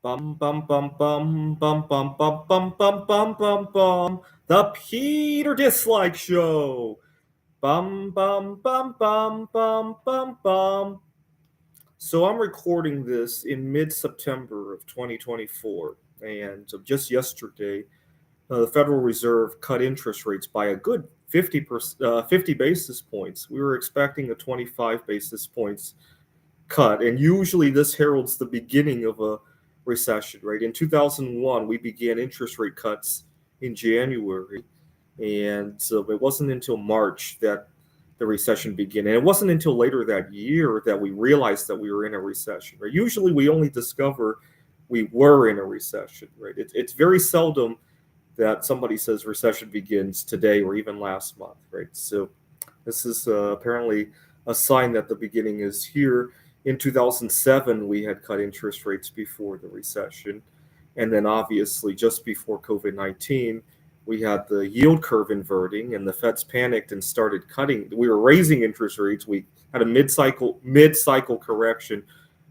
Bum bum bum bum bum bum bum bum bum bum bum bum. The Peter Dislike Show. Bum bum bum bum bum bum bum. So I'm recording this in mid-September of 2024, and just yesterday, the Federal Reserve cut interest rates by a good 50 basis points. We were expecting a 25 basis points cut, and usually this heralds the beginning of a recession, right? In 2001, we began interest rate cuts in January, and so it wasn't until March that the recession began. And it wasn't until later that year that we realized that we were in a recession, right? Usually we only discover we were in a recession, right? It's very seldom that somebody says recession begins today or even last month, right? So this is apparently a sign that the beginning is here. In 2007, we had cut interest rates before the recession. And then obviously, just before COVID-19, we had the yield curve inverting and the Feds panicked and started cutting. We were raising interest rates. We had a mid-cycle correction,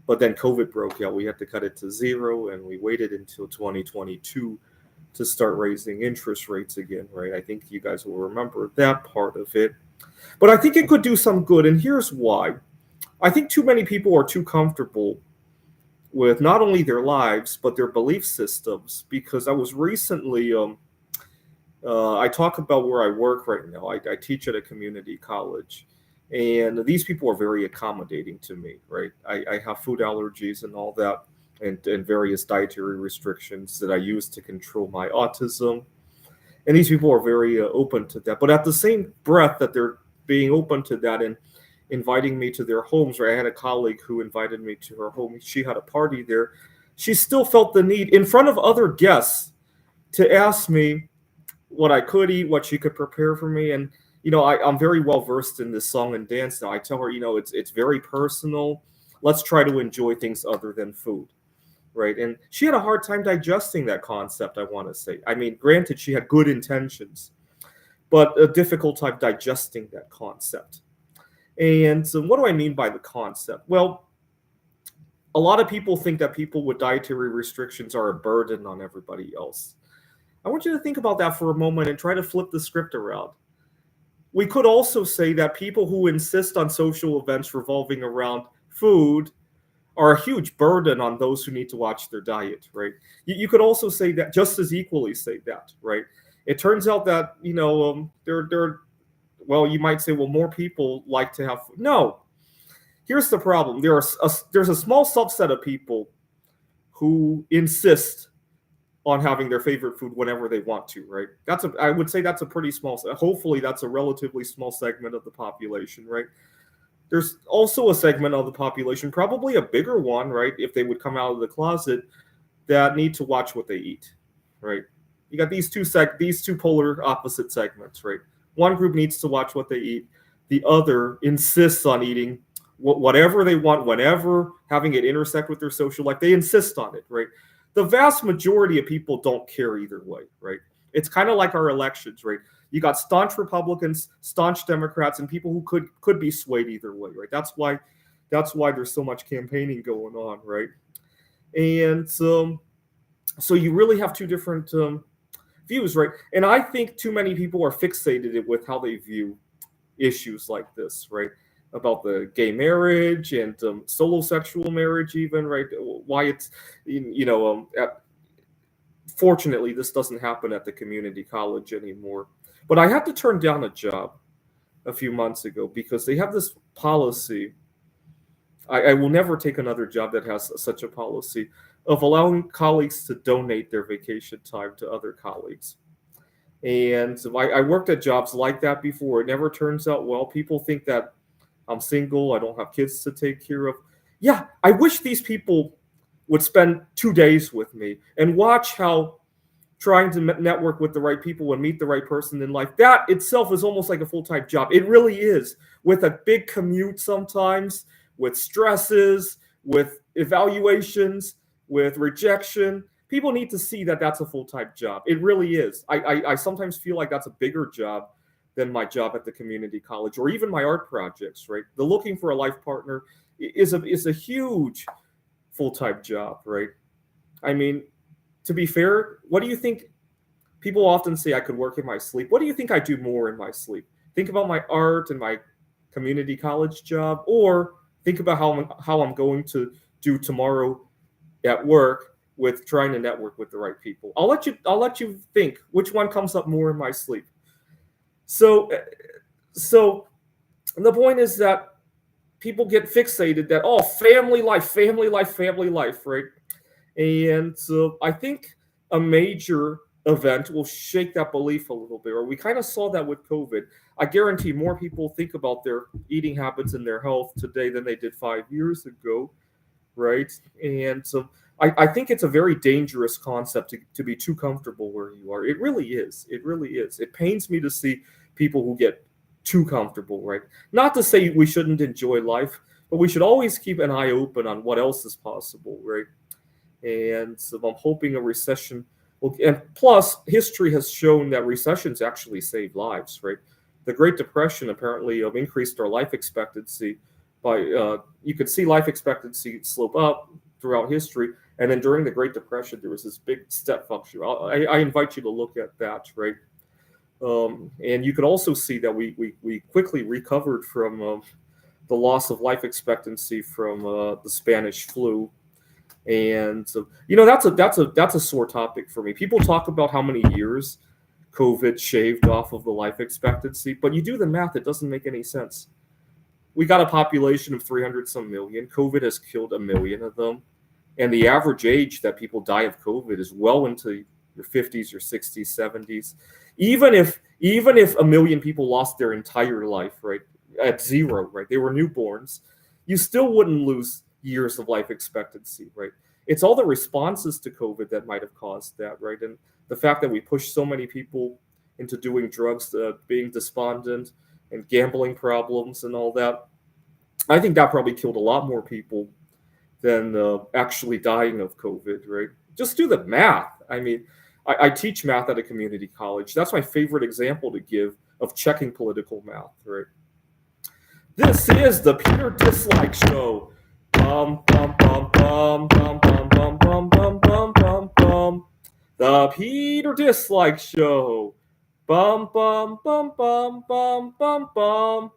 but then COVID broke out. We had to cut it to zero, and we waited until 2022 to start raising interest rates again, right? I think you guys will remember that part of it. But I think it could do some good, and here's why. I think too many people are too comfortable with not only their lives, but their belief systems. Because I was recently, I talk about where I work right now. I teach at a community college, and these people are very accommodating to me, right? I have food allergies and all that, and various dietary restrictions that I use to control my autism. And these people are very open to that. But at the same breath that they're being open to that and inviting me to their homes, right? I had a colleague who invited me to her home. She had a party there. She still felt the need in front of other guests to ask me what I could eat, what she could prepare for me. And, I'm very well versed in this song and dance now. I tell her, it's very personal. Let's try to enjoy things other than food. Right. And she had a hard time digesting that concept, I want to say. I mean, granted, she had good intentions, but a difficult time digesting that concept. And so what do I mean by the concept? Well, a lot of people think that people with dietary restrictions are a burden on everybody else. I want you to think about that for a moment and try to flip the script around. We could also say that people who insist on social events revolving around food are a huge burden on those who need to watch their diet, right? You could also say that, just as equally say that, right? It turns out that, well, you might say, well, more people like to have food. No, here's the problem. There's a small subset of people who insist on having their favorite food whenever they want to, right? I would say that's a pretty small, hopefully that's a relatively small segment of the population, right? There's also a segment of the population, probably a bigger one, right, if they would come out of the closet, that need to watch what they eat, right? You got these two polar opposite segments, right? One group needs to watch what they eat. The other insists on eating whatever they want, whenever, having it intersect with their social life. They insist on it, right? The vast majority of people don't care either way, right? It's kind of like our elections, right? You got staunch Republicans, staunch Democrats, and people who could be swayed either way, right? That's why there's so much campaigning going on, right? And so you really have two different views, right? And I think too many people are fixated with how they view issues like this, right? About the gay marriage and solo sexual marriage, even, right? Why it's, fortunately, this doesn't happen at the community college anymore. But I had to turn down a job a few months ago because they have this policy. I will never take another job that has such a policy of allowing colleagues to donate their vacation time to other colleagues. And so I worked at jobs like that before. It never turns out well. People think that I'm single, I don't have kids to take care of. Yeah, I wish these people would spend 2 days with me and watch how trying to network with the right people and meet the right person in life, that itself is almost like a full-time job. It really is, with a big commute sometimes, with stresses, with evaluations, with rejection. People need to see that that's a full-time job. It really is. I sometimes feel like that's a bigger job than my job at the community college or even my art projects, right? The looking for a life partner is a huge full-time job, right? I mean, to be fair, what do you think? People often say I could work in my sleep. What do you think I do more in my sleep? Think about my art and my community college job, or think about how I'm going to do tomorrow at work with trying to network with the right people. I'll let you think which one comes up more in my sleep. So so the point is that people get fixated that, oh, family life, family life, family life, right? And so I think a major event will shake that belief a little bit, or we kind of saw that with COVID. I guarantee more people think about their eating habits and their health today than they did 5 years ago, right? And so I think it's a very dangerous concept to be too comfortable where you are. It really is. It really is. It pains me to see people who get too comfortable, right? Not to say we shouldn't enjoy life, but we should always keep an eye open on what else is possible, right? And so I'm hoping a recession will. And plus, history has shown that recessions actually save lives, right? The Great Depression apparently increased our life expectancy by. You could see life expectancy slope up throughout history, and then during the Great Depression, there was this big step function. I invite you to look at that, right? And you could also see that we quickly recovered from the loss of life expectancy from the Spanish flu. And so, that's a sore topic for me. People talk about how many years COVID shaved off of the life expectancy, but you do the math, it doesn't make any sense. We got a population of 300 some million. COVID has killed a million of them, and the average age that people die of COVID is well into your 50s, your 60s, 70s. Even if a million people lost their entire life, right, at zero, right, they were newborns, you still wouldn't lose years of life expectancy, right? It's all the responses to COVID that might have caused that, right? And the fact that we pushed so many people into doing drugs, being despondent, and gambling problems and all that, I think that probably killed a lot more people than actually dying of COVID, right? Just do the math. I mean, I teach math at a community college. That's my favorite example to give of checking political math, right? This is the Peter Dislike Show. Bum bum bum bum bum bum bum bum bum bum bum bum. The Peter Dislike Show. Bum bum bum bum bum bum bum.